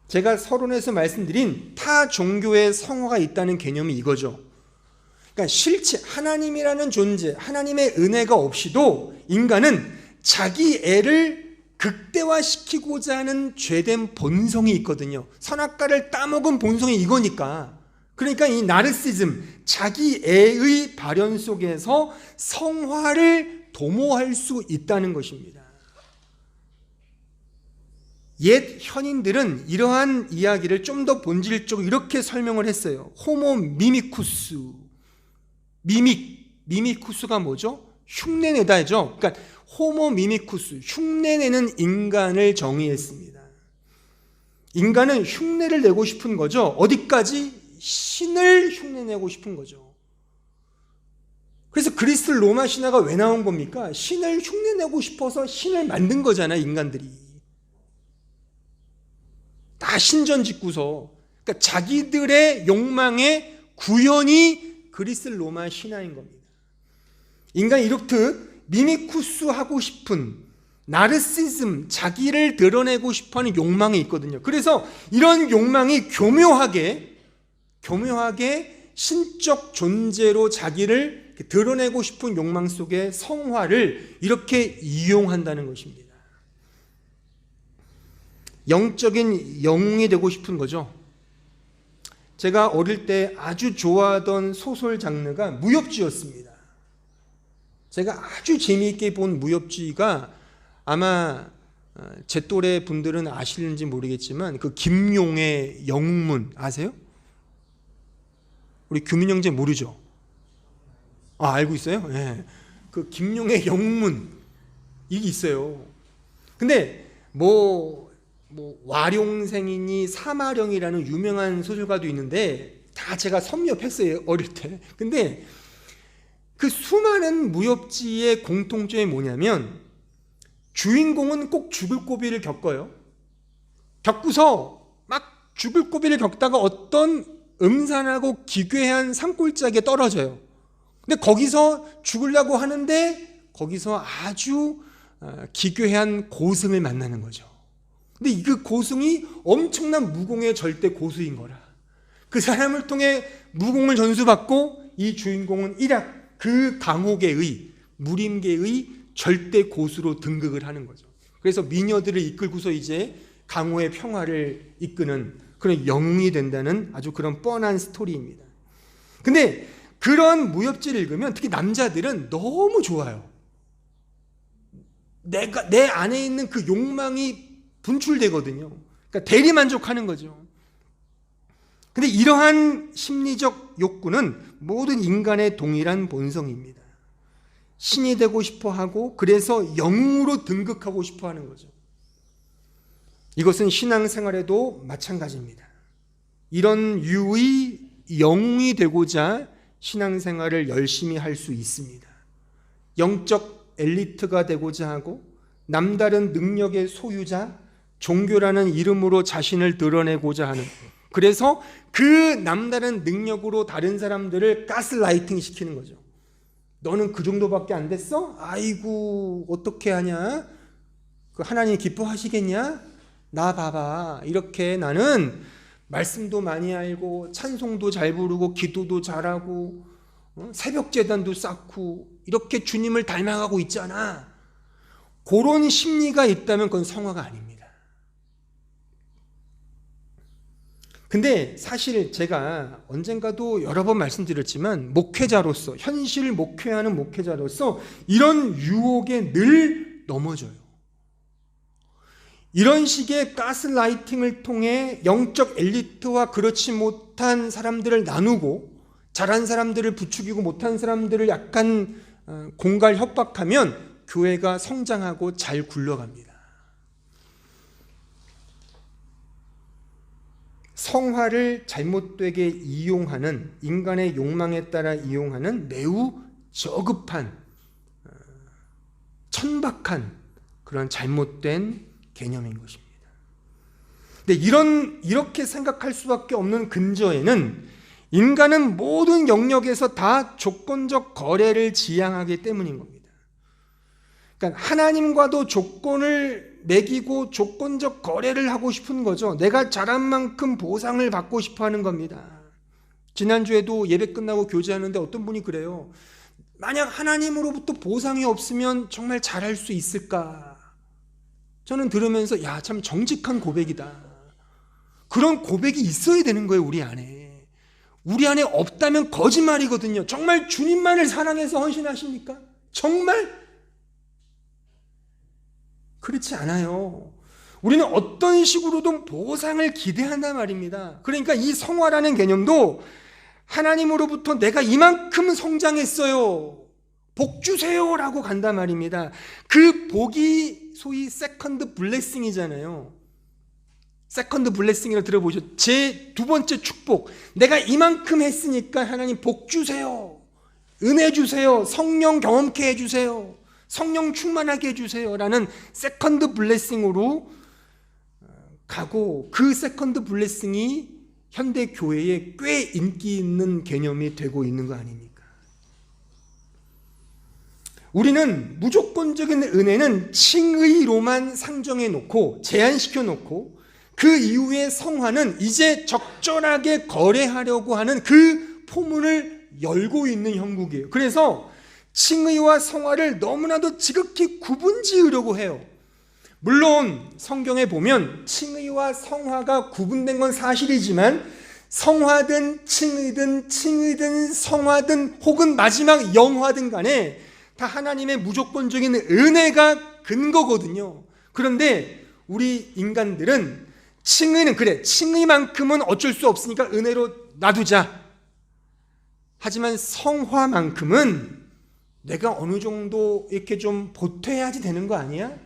제가 서론에서 말씀드린 타 종교의 성화가 있다는 개념이 이거죠. 그러니까 실체, 하나님이라는 존재, 하나님의 은혜가 없이도 인간은 자기 애를 극대화시키고자 하는 죄된 본성이 있거든요. 선악과를 따먹은 본성이 이거니까. 그러니까 이 나르시즘, 자기 애의 발현 속에서 성화를 도모할 수 있다는 것입니다. 옛 현인들은 이러한 이야기를 좀 더 본질적으로 이렇게 설명을 했어요. 호모 미미쿠스. 미미쿠스가 뭐죠? 흉내내다죠. 그러니까 호모 미미쿠스, 흉내내는 인간을 정의했습니다. 인간은 흉내를 내고 싶은 거죠. 어디까지? 신을 흉내내고 싶은 거죠. 그래서 그리스 로마 신화가 왜 나온 겁니까? 신을 흉내내고 싶어서 신을 만든 거잖아요, 인간들이. 다 신전직구서. 그러니까 자기들의 욕망의 구현이 그리스 로마 신화인 겁니다. 인간이 이렇듯 미미쿠스 하고 싶은 나르시즘, 자기를 드러내고 싶어하는 욕망이 있거든요. 그래서 이런 욕망이 교묘하게 신적 존재로 자기를 드러내고 싶은 욕망 속에 성화를 이렇게 이용한다는 것입니다. 영적인 영웅이 되고 싶은 거죠. 제가 어릴 때 아주 좋아하던 소설 장르가 무협지였습니다. 제가 아주 재미있게 본 무협지가 아마 제 또래 분들은 아시는지 모르겠지만 그 김용의 영웅문 아세요? 우리 규민 형제 모르죠? 아, 알고 있어요? 네. 그 김용의 영웅문 이게 있어요. 근데 뭐 뭐 와룡생이니 사마령이라는 유명한 소설가도 있는데 다 제가 섭렵했어요, 어릴 때. 근데 그 수많은 무협지의 공통점이 뭐냐면 주인공은 꼭 죽을 고비를 겪어요. 겪고서 막 죽을 고비를 겪다가 어떤 음산하고 기괴한 산골짜기에 떨어져요. 근데 거기서 죽으려고 하는데 거기서 아주 기괴한 고승을 만나는 거죠. 근데 그 고승이 엄청난 무공의 절대 고수인 거라. 그 사람을 통해 무공을 전수받고 이 주인공은 일약 그 강호계의 무림계의 절대 고수로 등극을 하는 거죠. 그래서 미녀들을 이끌고서 이제 강호의 평화를 이끄는 그런 영웅이 된다는 아주 그런 뻔한 스토리입니다. 근데 그런 무협지를 읽으면 특히 남자들은 너무 좋아요. 내 안에 있는 그 욕망이 분출되거든요. 그러니까 대리만족하는 거죠. 근데 이러한 심리적 욕구는 모든 인간의 동일한 본성입니다. 신이 되고 싶어 하고 그래서 영웅으로 등극하고 싶어 하는 거죠. 이것은 신앙생활에도 마찬가지입니다. 이런 유의 영웅이 되고자 신앙생활을 열심히 할 수 있습니다. 영적 엘리트가 되고자 하고 남다른 능력의 소유자, 종교라는 이름으로 자신을 드러내고자 하는, 그래서 그 남다른 능력으로 다른 사람들을 가스라이팅 시키는 거죠. 너는 그 정도밖에 안 됐어? 아이고 어떻게 하냐? 그 하나님 기뻐하시겠냐? 나 봐봐, 이렇게 나는 말씀도 많이 알고 찬송도 잘 부르고 기도도 잘하고 새벽 제단도 쌓고 이렇게 주님을 닮아가고 있잖아. 그런 심리가 있다면 그건 성화가 아닙니다. 근데 사실 제가 언젠가도 여러 번 말씀드렸지만 목회자로서, 현실 목회하는 목회자로서 이런 유혹에 늘 넘어져요. 이런 식의 가스라이팅을 통해 영적 엘리트와 그렇지 못한 사람들을 나누고 잘한 사람들을 부추기고 못한 사람들을 약간 공갈 협박하면 교회가 성장하고 잘 굴러갑니다. 성화를 잘못되게 이용하는, 인간의 욕망에 따라 이용하는 매우 저급한, 천박한 그런 잘못된 개념인 것입니다. 근데 이렇게 생각할 수밖에 없는 근저에는 인간은 모든 영역에서 다 조건적 거래를 지향하기 때문인 겁니다. 그러니까 하나님과도 조건을 매기고 조건적 거래를 하고 싶은 거죠. 내가 잘한 만큼 보상을 받고 싶어 하는 겁니다. 지난주에도 예배 끝나고 교제하는데 어떤 분이 그래요. 만약 하나님으로부터 보상이 없으면 정말 잘할 수 있을까? 저는 들으면서 야, 참 정직한 고백이다. 그런 고백이 있어야 되는 거예요, 우리 안에. 우리 안에 없다면 거짓말이거든요. 정말 주님만을 사랑해서 헌신하십니까? 정말? 그렇지 않아요. 우리는 어떤 식으로든 보상을 기대한단 말입니다. 그러니까 이 성화라는 개념도 하나님으로부터 내가 이만큼 성장했어요, 복 주세요 라고 간단 말입니다. 그 복이 소위 세컨드 블레싱이잖아요. 세컨드 블레싱이라고 들어보셨죠? 제 두 번째 축복, 내가 이만큼 했으니까 하나님 복 주세요, 은혜 주세요, 성령 경험케 해주세요, 성령 충만하게 해주세요 라는 세컨드 블레싱으로 가고, 그 세컨드 블레싱이 현대 교회에 꽤 인기 있는 개념이 되고 있는 거 아닙니까? 우리는 무조건적인 은혜는 칭의로만 상정해 놓고 제한시켜 놓고 그 이후에 성화는 이제 적절하게 거래하려고 하는 그 포문을 열고 있는 형국이에요. 그래서 칭의와 성화를 너무나도 지극히 구분지으려고 해요. 물론 성경에 보면 칭의와 성화가 구분된 건 사실이지만 성화든 칭의든 성화든 혹은 마지막 영화든 간에 다 하나님의 무조건적인 은혜가 근거거든요. 그런데 우리 인간들은 칭의는 그래, 칭의만큼은 어쩔 수 없으니까 은혜로 놔두자. 하지만 성화만큼은 내가 어느 정도 이렇게 좀 보태야지 되는 거 아니야?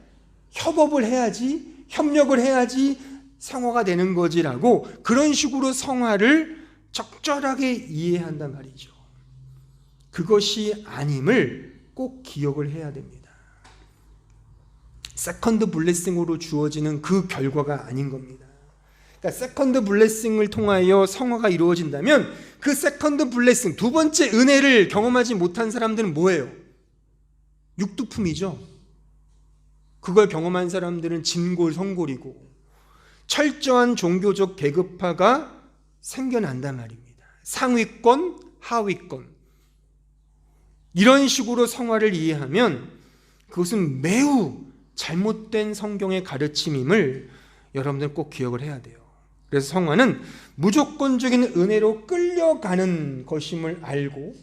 협업을 해야지, 협력을 해야지 성화가 되는 거지라고 그런 식으로 성화를 적절하게 이해한단 말이죠. 그것이 아님을 꼭 기억을 해야 됩니다. 세컨드 블레싱으로 주어지는 그 결과가 아닌 겁니다. 그러니까 세컨드 블레싱을 통하여 성화가 이루어진다면 그 세컨드 블레싱, 두 번째 은혜를 경험하지 못한 사람들은 뭐예요? 육두품이죠. 그걸 경험한 사람들은 진골성골이고 철저한 종교적 계급화가 생겨난단 말입니다. 상위권, 하위권. 이런 식으로 성화를 이해하면 그것은 매우 잘못된 성경의 가르침임을 여러분들 꼭 기억을 해야 돼요. 그래서 성화는 무조건적인 은혜로 끌려가는 것임을 알고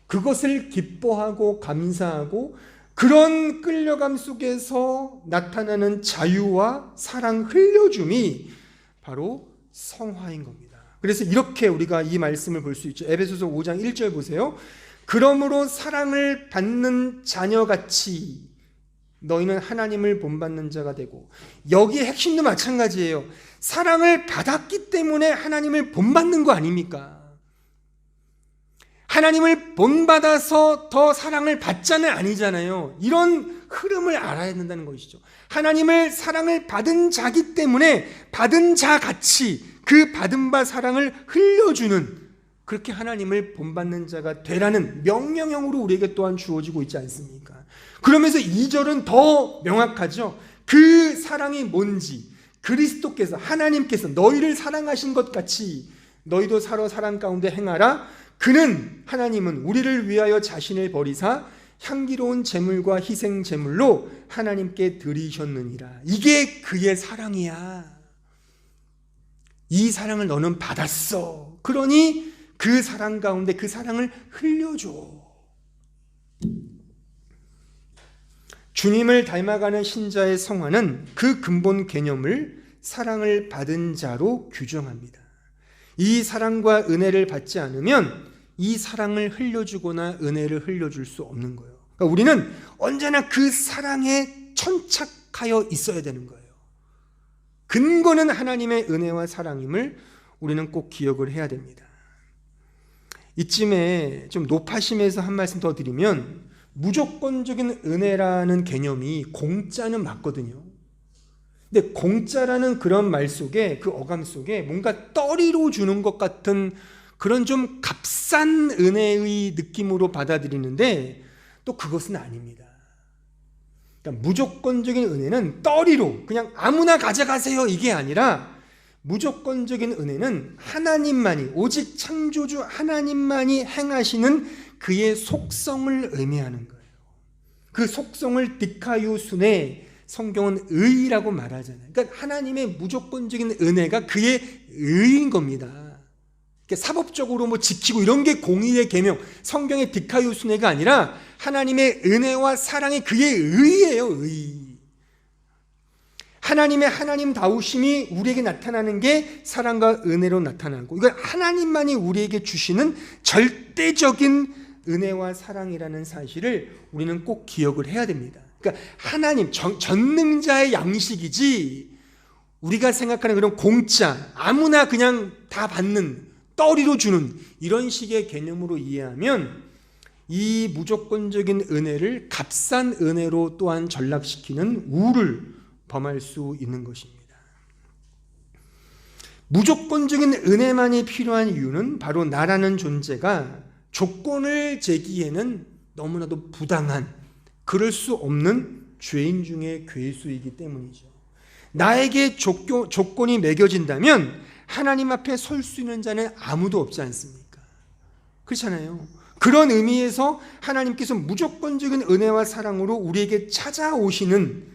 그것을 기뻐하고 감사하고 그런 끌려감 속에서 나타나는 자유와 사랑 흘려줌이 바로 성화인 겁니다. 그래서 이렇게 우리가 이 말씀을 볼 수 있죠. 에베소서 5장 1절 보세요. 그러므로 사랑을 받는 자녀같이 너희는 하나님을 본받는 자가 되고, 여기에 핵심도 마찬가지예요. 사랑을 받았기 때문에 하나님을 본받는 거 아닙니까? 하나님을 본받아서 더 사랑을 받자는 아니잖아요. 이런 흐름을 알아야 된다는 것이죠. 하나님을 사랑을 받은 자기 때문에 받은 자같이 그 받은 바 사랑을 흘려주는, 그렇게 하나님을 본받는 자가 되라는 명령형으로 우리에게 또한 주어지고 있지 않습니까? 그러면서 2절은 더 명확하죠. 그 사랑이 뭔지, 그리스도께서, 하나님께서 너희를 사랑하신 것 같이 너희도 서로 사랑 가운데 행하라. 그는, 하나님은 우리를 위하여 자신을 버리사 향기로운 제물과 희생 제물로 하나님께 드리셨느니라. 이게 그의 사랑이야. 이 사랑을 너는 받았어. 그러니 그 사랑 가운데 그 사랑을 흘려줘. 주님을 닮아가는 신자의 성화는 그 근본 개념을 사랑을 받은 자로 규정합니다. 이 사랑과 은혜를 받지 않으면 이 사랑을 흘려주거나 은혜를 흘려줄 수 없는 거예요. 그러니까 우리는 언제나 그 사랑에 천착하여 있어야 되는 거예요. 근거는 하나님의 은혜와 사랑임을 우리는 꼭 기억을 해야 됩니다. 이쯤에 좀 높아심에서 한 말씀 더 드리면, 무조건적인 은혜라는 개념이 공짜는 맞거든요. 근데 공짜라는 그런 말 속에, 그 어감 속에 뭔가 떠리로 주는 것 같은 그런 좀 값싼 은혜의 느낌으로 받아들이는데 또 그것은 아닙니다. 그러니까 무조건적인 은혜는 떠리로 그냥 아무나 가져가세요 이게 아니라, 무조건적인 은혜는 하나님만이, 오직 창조주 하나님만이 행하시는 그의 속성을 의미하는 거예요. 그 속성을 디카이오순에 성경은 의라고 말하잖아요. 그러니까 하나님의 무조건적인 은혜가 그의 의인 겁니다. 사법적으로 뭐 지키고 이런 게 공의의 계명, 성경의 디카이오순회가 아니라 하나님의 은혜와 사랑이 그의 의예요. 의. 하나님의 하나님다우심이 우리에게 나타나는 게 사랑과 은혜로 나타나고, 이건 하나님만이 우리에게 주시는 절대적인 은혜와 사랑이라는 사실을 우리는 꼭 기억을 해야 됩니다. 그러니까 하나님, 전능자의 양식이지 우리가 생각하는 그런 공짜, 아무나 그냥 다 받는, 떠리로 주는 이런 식의 개념으로 이해하면 이 무조건적인 은혜를 값싼 은혜로 또한 전락시키는 우를 범할 수 있는 것입니다. 무조건적인 은혜만이 필요한 이유는 바로 나라는 존재가 조건을 제기에는 너무나도 부당한, 그럴 수 없는 죄인 중의 괴수이기 때문이죠. 나에게 조건이 매겨진다면 하나님 앞에 설 수 있는 자는 아무도 없지 않습니까? 그렇잖아요. 그런 의미에서 하나님께서 무조건적인 은혜와 사랑으로 우리에게 찾아오시는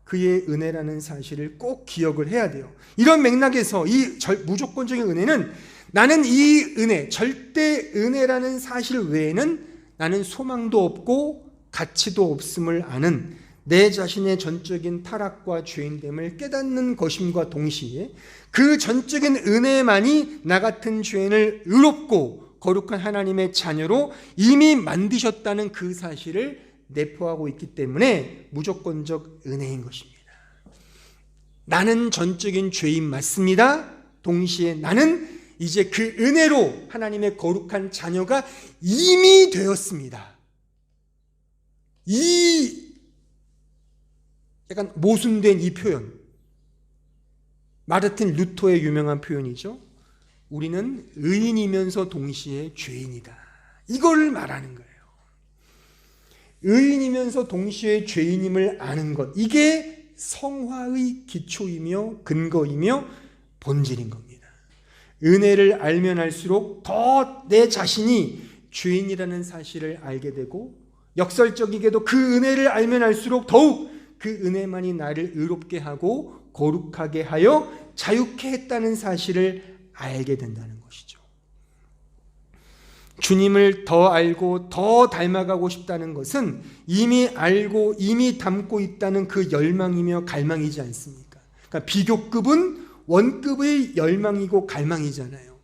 그의 은혜라는 사실을 꼭 기억을 해야 돼요. 이런 맥락에서 이 무조건적인 은혜는, 나는 이 은혜, 절대 은혜라는 사실 외에는 나는 소망도 없고 가치도 없음을 아는 내 자신의 전적인 타락과 죄인됨을 깨닫는 것임과 동시에 그 전적인 은혜만이 나 같은 죄인을 의롭고 거룩한 하나님의 자녀로 이미 만드셨다는 그 사실을 내포하고 있기 때문에 무조건적 은혜인 것입니다. 나는 전적인 죄인 맞습니다. 동시에 나는 이제 그 은혜로 하나님의 거룩한 자녀가 이미 되었습니다. 이 약간 모순된 이 표현, 마르틴 루터의 유명한 표현이죠. 우리는 의인이면서 동시에 죄인이다. 이걸 말하는 거예요. 의인이면서 동시에 죄인임을 아는 것, 이게 성화의 기초이며 근거이며 본질인 겁니다. 은혜를 알면 알수록 더 내 자신이 죄인이라는 사실을 알게 되고, 역설적이게도 그 은혜를 알면 알수록 더욱 그 은혜만이 나를 의롭게 하고 거룩하게 하여 자유케 했다는 사실을 알게 된다는 것이죠. 주님을 더 알고 더 닮아가고 싶다는 것은 이미 알고 이미 닮고 있다는 그 열망이며 갈망이지 않습니까? 그러니까 비교급은 원급의 열망이고 갈망이잖아요.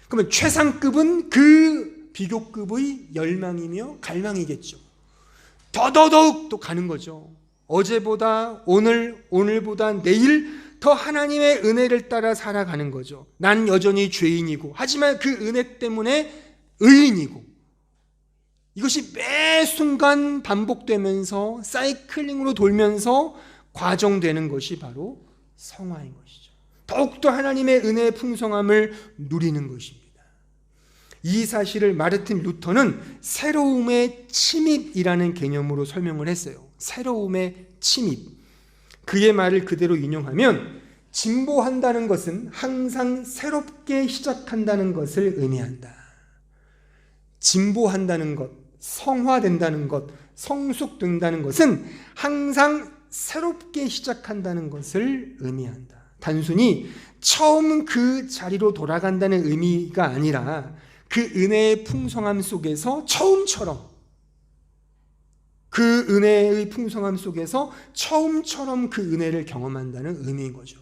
그러면 최상급은 그 비교급의 열망이며 갈망이겠죠. 더더욱 또 가는 거죠. 어제보다 오늘보다 내일 더 하나님의 은혜를 따라 살아가는 거죠. 난 여전히 죄인이고, 하지만 그 은혜 때문에 의인이고, 이것이 매 순간 반복되면서 사이클링으로 돌면서 과정되는 것이 바로 성화인 것이죠. 더욱더 하나님의 은혜의 풍성함을 누리는 것입니다. 이 사실을 마르틴 루터는 새로움의 침입이라는 개념으로 설명을 했어요. 새로움의 침입. 그의 말을 그대로 인용하면 진보한다는 것은 항상 새롭게 시작한다는 것을 의미한다. 진보한다는 것, 성화된다는 것, 성숙된다는 것은 항상 새롭게 시작한다는 것을 의미한다. 단순히 처음 그 자리로 돌아간다는 의미가 아니라 그 은혜의 풍성함 속에서 처음처럼, 그 은혜의 풍성함 속에서 처음처럼 그 은혜를 경험한다는 의미인 거죠.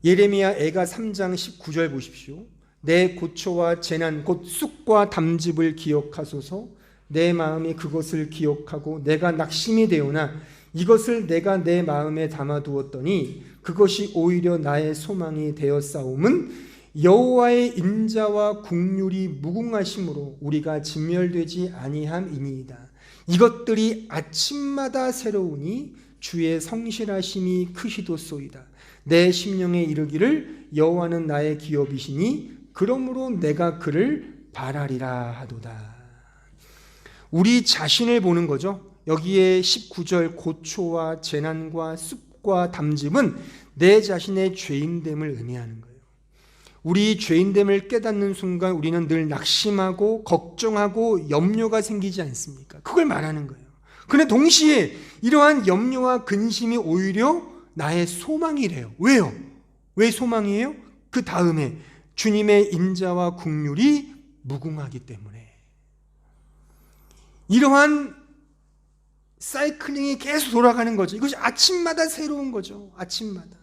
예레미야 애가 3장 19절 보십시오. 내 고초와 재난 곧 쑥과 담즙을 기억하소서. 내 마음이 그것을 기억하고 내가 낙심이 되오나 이것을 내가 내 마음에 담아두었더니 그것이 오히려 나의 소망이 되었사옴은 여호와의 인자와 국률이 무궁하심으로 우리가 진멸되지 아니함이니이다. 이것들이 아침마다 새로우니 주의 성실하심이 크시도소이다. 내 심령에 이르기를 여호와는 나의 기업이시니 그러므로 내가 그를 바라리라 하도다. 우리 자신을 보는 거죠. 여기에 19절 고초와 재난과 습과 담즙은 내 자신의 죄인됨을 의미하는 거예요. 우리 죄인됨을 깨닫는 순간 우리는 늘 낙심하고 걱정하고 염려가 생기지 않습니까? 그걸 말하는 거예요. 그런데 동시에 이러한 염려와 근심이 오히려 나의 소망이래요. 왜요? 왜 소망이에요? 그 다음에 주님의 인자와 국률이 무궁하기 때문에. 이러한 사이클링이 계속 돌아가는 거죠. 이것이 아침마다 새로운 거죠. 아침마다.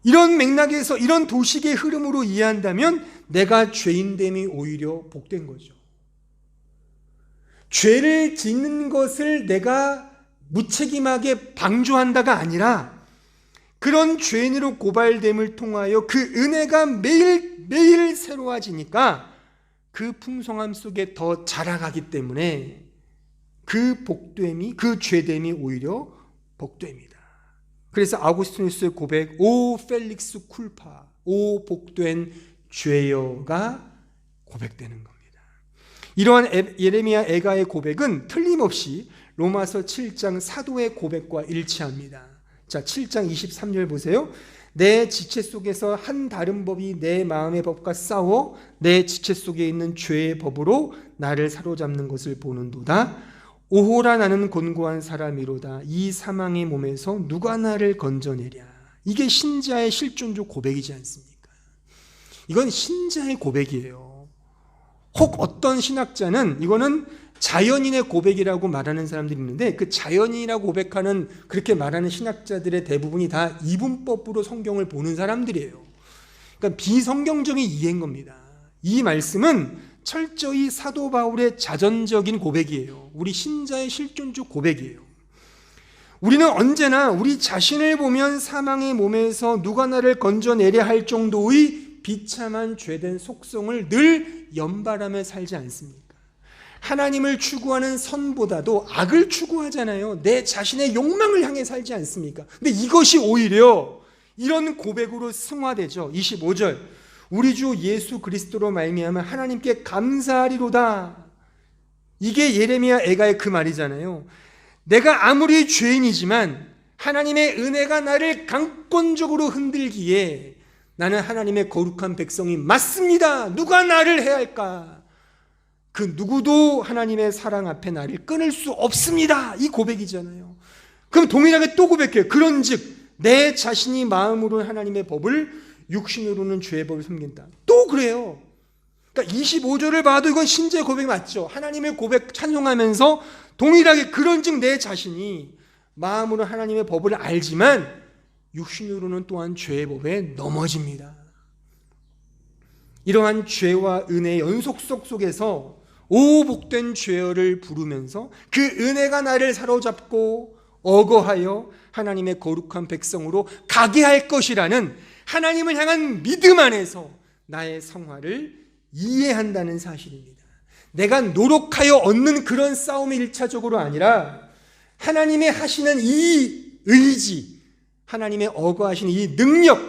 이런 맥락에서, 이런 도식의 흐름으로 이해한다면 내가 죄인됨이 오히려 복된 거죠. 죄를 짓는 것을 내가 무책임하게 방조한다가 아니라 그런 죄인으로 고발됨을 통하여 그 은혜가 매일 새로워지니까 그 풍성함 속에 더 자라가기 때문에 그 복됨이, 그 죄됨이 오히려 복됨이다. 그래서 아우구스티누스의 고백, 오 펠릭스 쿨파, 오 복된 죄여가 고백되는 겁니다. 이러한 예레미야 애가의 고백은 틀림없이 로마서 7장 사도의 고백과 일치합니다. 자, 7장 23절 보세요. 내 지체 속에서 한 다른 법이 내 마음의 법과 싸워 내 지체 속에 있는 죄의 법으로 나를 사로잡는 것을 보는도다. 오호라 나는 곤고한 사람이로다. 이 사망의 몸에서 누가 나를 건져내랴. 이게 신자의 실존적 고백이지 않습니까? 이건 신자의 고백이에요. 혹 어떤 신학자는 이거는 자연인의 고백이라고 말하는 사람들이 있는데, 그 자연인이라고 고백하는, 그렇게 말하는 신학자들의 대부분이 다 이분법으로 성경을 보는 사람들이에요. 그러니까 비성경적인 이해인 겁니다. 이 말씀은 철저히 사도 바울의 자전적인 고백이에요. 우리 신자의 실존적 고백이에요. 우리는 언제나 우리 자신을 보면 사망의 몸에서 누가 나를 건져내려 할 정도의 비참한 죄된 속성을 늘 연발하며 살지 않습니까? 하나님을 추구하는 선보다도 악을 추구하잖아요. 내 자신의 욕망을 향해 살지 않습니까? 근데 이것이 오히려 이런 고백으로 승화되죠. 25절, 우리 주 예수 그리스도로 말미암아 하나님께 감사하리로다. 이게 예레미야 애가의 그 말이잖아요. 내가 아무리 죄인이지만 하나님의 은혜가 나를 강권적으로 흔들기에 나는 하나님의 거룩한 백성이 맞습니다. 누가 나를 해야 할까? 그 누구도 하나님의 사랑 앞에 나를 끊을 수 없습니다. 이 고백이잖아요. 그럼 동일하게 또 고백해요. 그런즉 내 자신이 마음으로 하나님의 법을, 육신으로는 죄의 법을 섬긴다. 또 그래요. 그러니까 25절을 봐도 이건 신제 고백이 맞죠. 하나님의 고백 찬송하면서 동일하게 그런즉 내 자신이 마음으로 하나님의 법을 알지만 육신으로는 또한 죄의 법에 넘어집니다. 이러한 죄와 은혜의 연속성 속에서 오 복된 죄어를 부르면서 그 은혜가 나를 사로잡고 억어하여 하나님의 거룩한 백성으로 가게 할 것이라는 하나님을 향한 믿음 안에서 나의 성화를 이해한다는 사실입니다. 내가 노력하여 얻는 그런 싸움이 1차적으로 아니라 하나님의 하시는 이 의지, 하나님의 억어하시는 이 능력,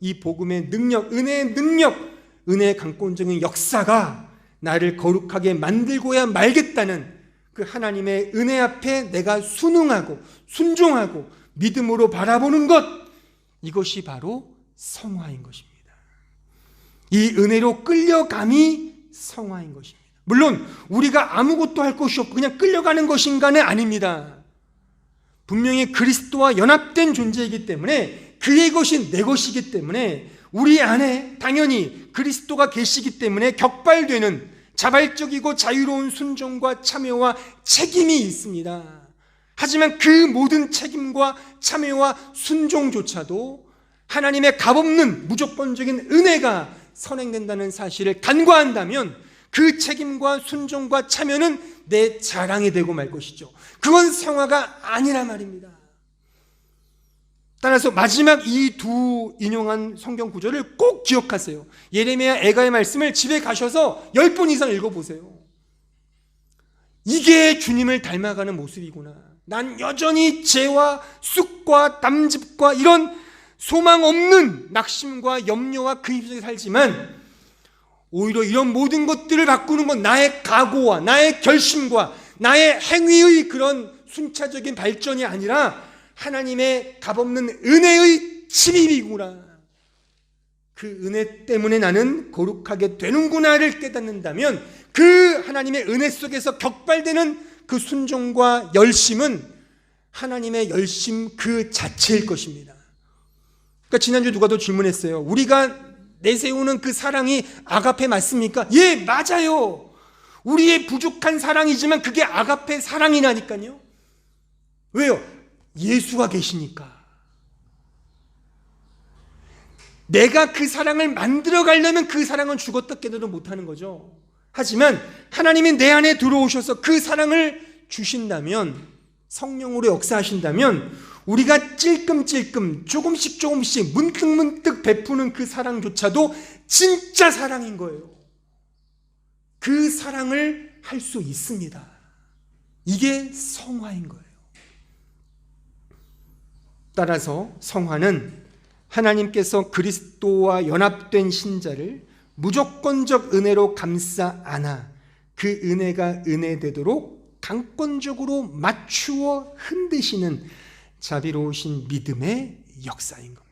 이 복음의 능력, 은혜의 능력, 은혜의 강권적인 역사가 나를 거룩하게 만들고야 말겠다는 그 하나님의 은혜 앞에 내가 순응하고 순종하고 믿음으로 바라보는 것, 이것이 바로 성화인 것입니다. 이 은혜로 끌려감이 성화인 것입니다. 물론 우리가 아무것도 할 것이 없고 그냥 끌려가는 것인가는 아닙니다. 분명히 그리스도와 연합된 존재이기 때문에 그의 것이 내 것이기 때문에 우리 안에 당연히 그리스도가 계시기 때문에 격발되는 자발적이고 자유로운 순종과 참여와 책임이 있습니다. 하지만 그 모든 책임과 참여와 순종조차도 하나님의 값없는 무조건적인 은혜가 선행된다는 사실을 간과한다면 그 책임과 순종과 참여는 내 자랑이 되고 말 것이죠. 그건 성화가 아니라 말입니다. 따라서 마지막 이 두 인용한 성경 구절을 꼭 기억하세요. 예레미야 애가의 말씀을 집에 가셔서 10번 이상 읽어보세요. 이게 주님을 닮아가는 모습이구나. 난 여전히 죄와 쑥과 남집과 이런 소망 없는 낙심과 염려와 근심 속에 살지만 오히려 이런 모든 것들을 바꾸는 건 나의 각오와 나의 결심과 나의 행위의 그런 순차적인 발전이 아니라 하나님의 값없는 은혜의 침입이구나. 그 은혜 때문에 나는 거룩하게 되는구나를 깨닫는다면 그 하나님의 은혜 속에서 격발되는 그 순종과 열심은 하나님의 열심 그 자체일 것입니다. 그러니까 지난주 누가 더 질문했어요. 우리가 내세우는 그 사랑이 아가페 맞습니까? 예, 맞아요. 우리의 부족한 사랑이지만 그게 아가페 사랑이라니까요. 왜요? 예수가 계시니까. 내가 그 사랑을 만들어 가려면 그 사랑은 죽었다 깨어도 못하는 거죠. 하지만 하나님이 내 안에 들어오셔서 그 사랑을 주신다면, 성령으로 역사하신다면 우리가 찔끔찔끔 조금씩 문득문득 베푸는 그 사랑조차도 진짜 사랑인 거예요. 그 사랑을 할 수 있습니다. 이게 성화인 거예요. 따라서 성화는 하나님께서 그리스도와 연합된 신자를 무조건적 은혜로 감싸 안아 그 은혜가 은혜되도록 강권적으로 맞추어 흔드시는 자비로우신 믿음의 역사인 겁니다.